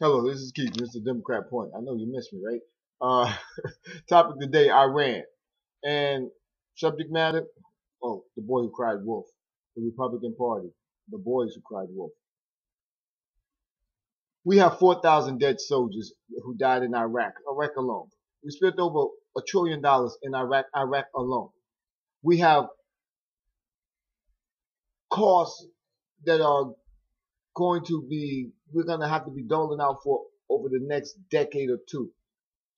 Hello, this is Keith. This is the Democrat Point. I know you missed me, right? Uh, topic today, Iran. And subject matter, oh, the boy who cried wolf. The Republican Party. The boys who cried wolf. We have 4,000 dead soldiers who died in Iraq alone. We spent over $1 trillion in Iraq alone. We have costs that are we're going to have to be doling out for over the next decade or two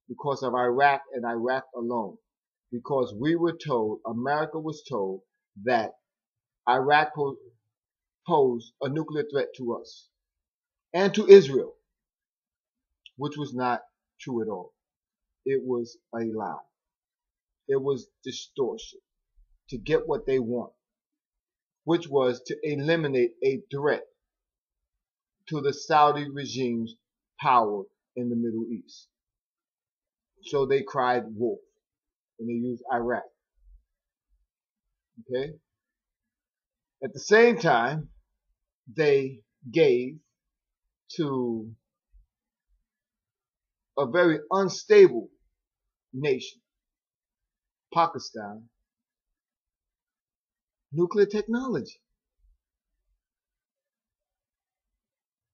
because of Iraq and Iraq alone. Because America was told that Iraq posed a nuclear threat to us and to Israel, which was not true at all. It was a lie. It was distortion to get what they want, which was to eliminate a threat to the Saudi regime's power in the Middle East. So they cried wolf, and they used Iraq. Okay? At the same time, they gave to a very unstable nation, Pakistan, nuclear technology.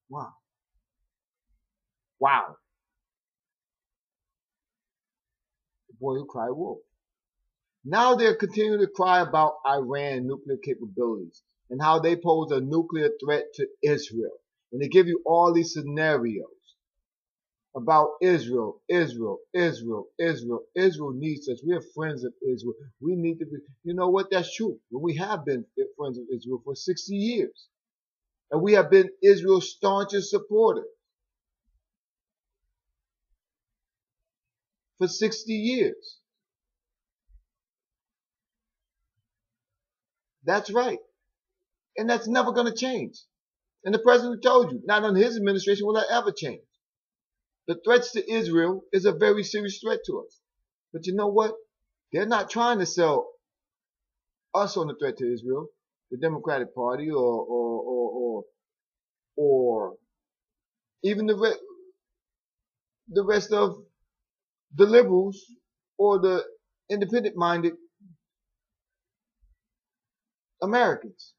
Wow. Wow. The boy who cried wolf. Now they're continuing to cry about Iran nuclear capabilities and how they pose a nuclear threat to Israel. And they give you all these scenarios about Israel. Israel needs us. We are friends of Israel. We need to be, you know what? That's true. We have been friends of Israel for 60 years. And we have been Israel's staunchest supporter for 60 years. That's right. And that's never going to change. And the president told you, not under his administration will that ever change. The threats to Israel is a very serious threat to us. But you know what? They're not trying to sell us on the threat to Israel, the Democratic Party, or even the rest of the liberals or the independent-minded Americans.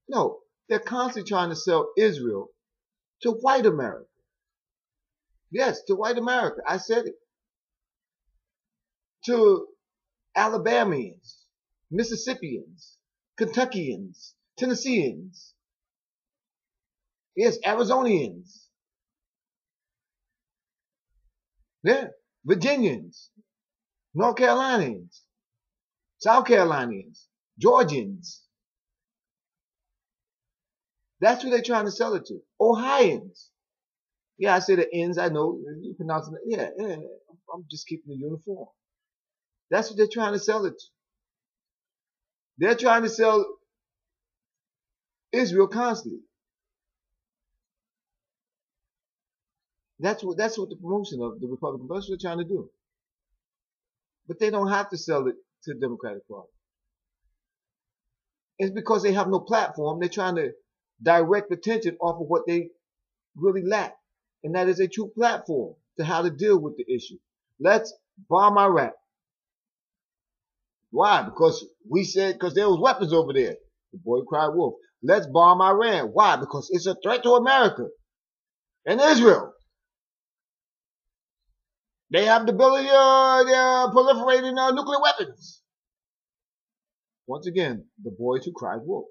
No, they're constantly trying to sell Israel to white America. Yes, to white America. I said it. To Alabamians, Mississippians, Kentuckians, Tennesseans. Yes, Arizonians. Yeah, Virginians, North Carolinians, South Carolinians, Georgians. That's who they're trying to sell it to. Ohioans. Yeah, I say the N's. I know you pronounce it. Yeah, I'm just keeping the uniform. That's what they're trying to sell it to. They're trying to sell Israel constantly. That's what the promotion of the Republican Party. That's what they're trying to do. But they don't have to sell it to the Democratic Party. It's because they have no platform. They're trying to direct attention off of what they really lack. And that is a true platform to how to deal with the issue. Let's bomb Iraq. Why? Because there was weapons over there. The boy cried wolf. Let's bomb Iran. Why? Because it's a threat to America and Israel. They have the ability they're proliferating nuclear weapons. Once again, the boys who cried wolf.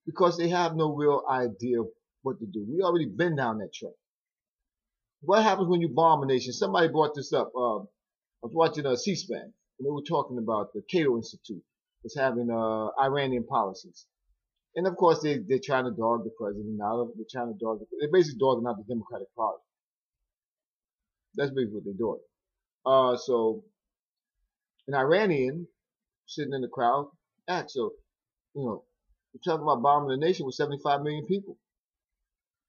Because they have no real idea of what to do. We already been down that track. What happens when you bomb a nation? Somebody brought this up. I was watching C-SPAN, and they were talking about the Cato Institute was having Iranian policies. And of course, they're trying to dog the president out. They're basically dogging out the Democratic Party. That's basically what they're doing. So an Iranian sitting in the crowd asked, so, we're talking about bombing a nation with 75 million people.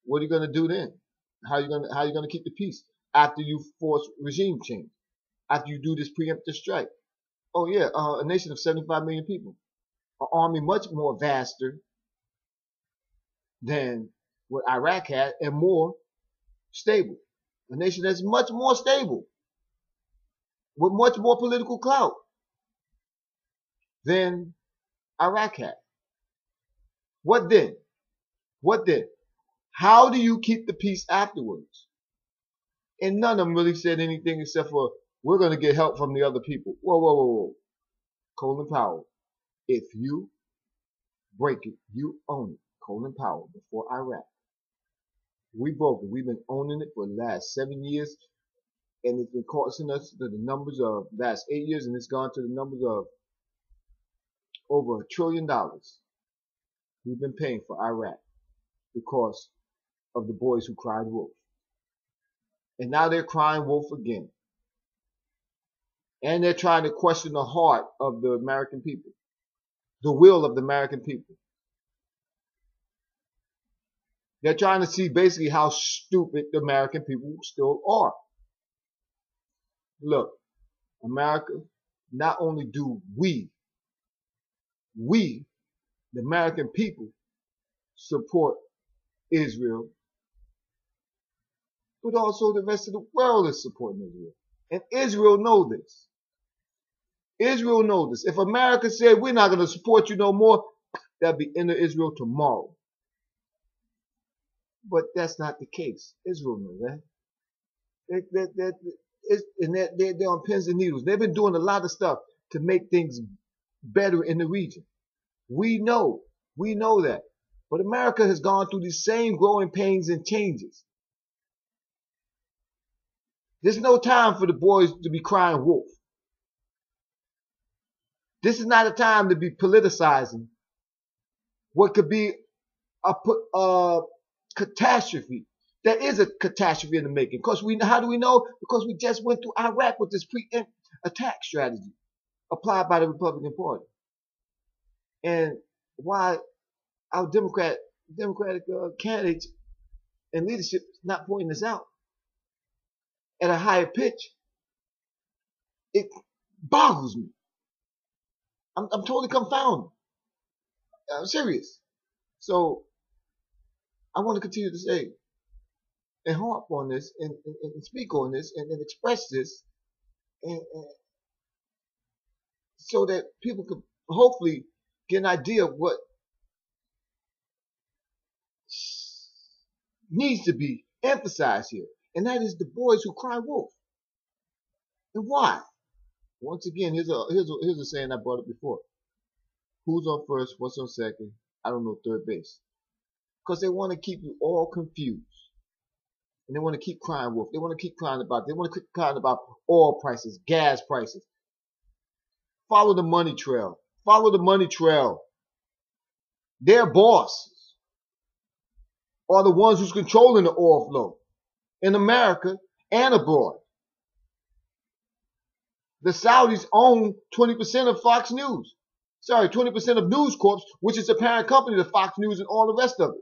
What are you going to do then? How are you going to keep the peace after you force regime change? After you do this preemptive strike? Oh yeah, a nation of 75 million people, an army much more vaster than what Iraq had, and more stable, a nation that's much more stable, with much more political clout than Iraq had. What then? What then? How do you keep the peace afterwards? And none of them really said anything except for, we're going to get help from the other people. Whoa, whoa, whoa, whoa. Colin Powell, if you break it, you own it. Colin Powell, before Iraq. We broke it. We've been owning it for the last 7 years, and it's been costing us to the numbers of last 8 years, and it's gone to the numbers of over $1 trillion we've been paying for Iraq because of the boys who cried wolf. And now they're crying wolf again. And they're trying to question the heart of the American people, the will of the American people. They're trying to see basically how stupid the American people still are. Look, America, not only do we, the American people, support Israel, but also the rest of the world is supporting Israel. And Israel knows this. Israel knows this. If America said, we're not going to support you no more, that'd be into Israel tomorrow. But that's not the case. Israel knows that. They're on pins and needles. They've been doing a lot of stuff to make things better in the region. We know that. But America has gone through these same growing pains and changes. There's no time for the boys to be crying wolf. This is not a time to be politicizing what could be a catastrophe. There is a catastrophe in the making. Because how do we know? Because we just went through Iraq with this preempt attack strategy applied by the Republican Party. And why our Democratic candidates and leadership is not pointing this out at a higher pitch, it boggles me. I'm totally confounded. I'm serious. So I want to continue to say and harp on this and speak on this and express this and so that people can hopefully get an idea of what needs to be emphasized here. And that is the boys who cry wolf. And why? Once again, here's a saying I brought up before. Who's on first? What's on second? I don't know, third base. Because they want to keep you all confused. And they want to keep crying wolf. They want to keep crying about oil prices, gas prices. Follow the money trail. Follow the money trail. Their bosses are the ones who's controlling the oil flow in America and abroad. The Saudis own 20% of Fox News. Sorry, 20% of News Corp, which is the parent company to Fox News and all the rest of it.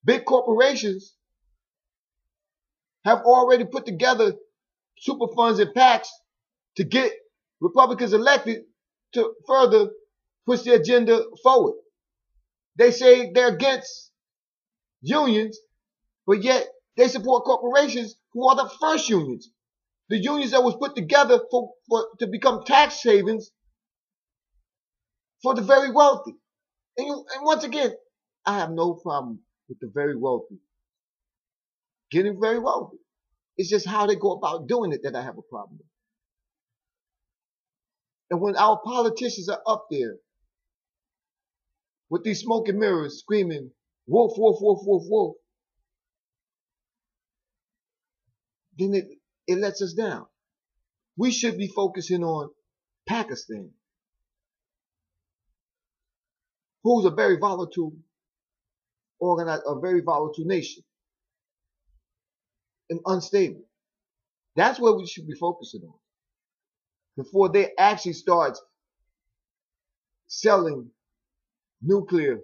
Big corporations have already put together super funds and PACs to get Republicans elected to further push their agenda forward. They say they're against unions, but yet they support corporations who are the first unions. The unions that was put together to become tax havens for the very wealthy. And once again, I have no problem with the very wealthy getting very wealthy. It's just how they go about doing it that I have a problem with. And when our politicians are up there with these smoke and mirrors screaming, wolf, wolf, wolf, wolf, wolf, then it lets us down. We should be focusing on Pakistan, who's a very volatile nation and unstable. That's where we should be focusing on before they actually start selling nuclear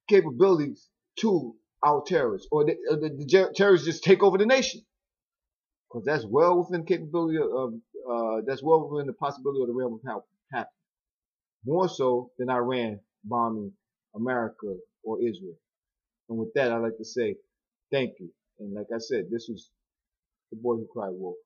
capabilities to our terrorists, or the terrorists just take over the nation. Because that's well within capability that's well within the possibility of the realm of happening. More so than Iran bombing America or Israel. And with that, I'd like to say thank you. And like I said, this was The Boy Who Cried Wolf.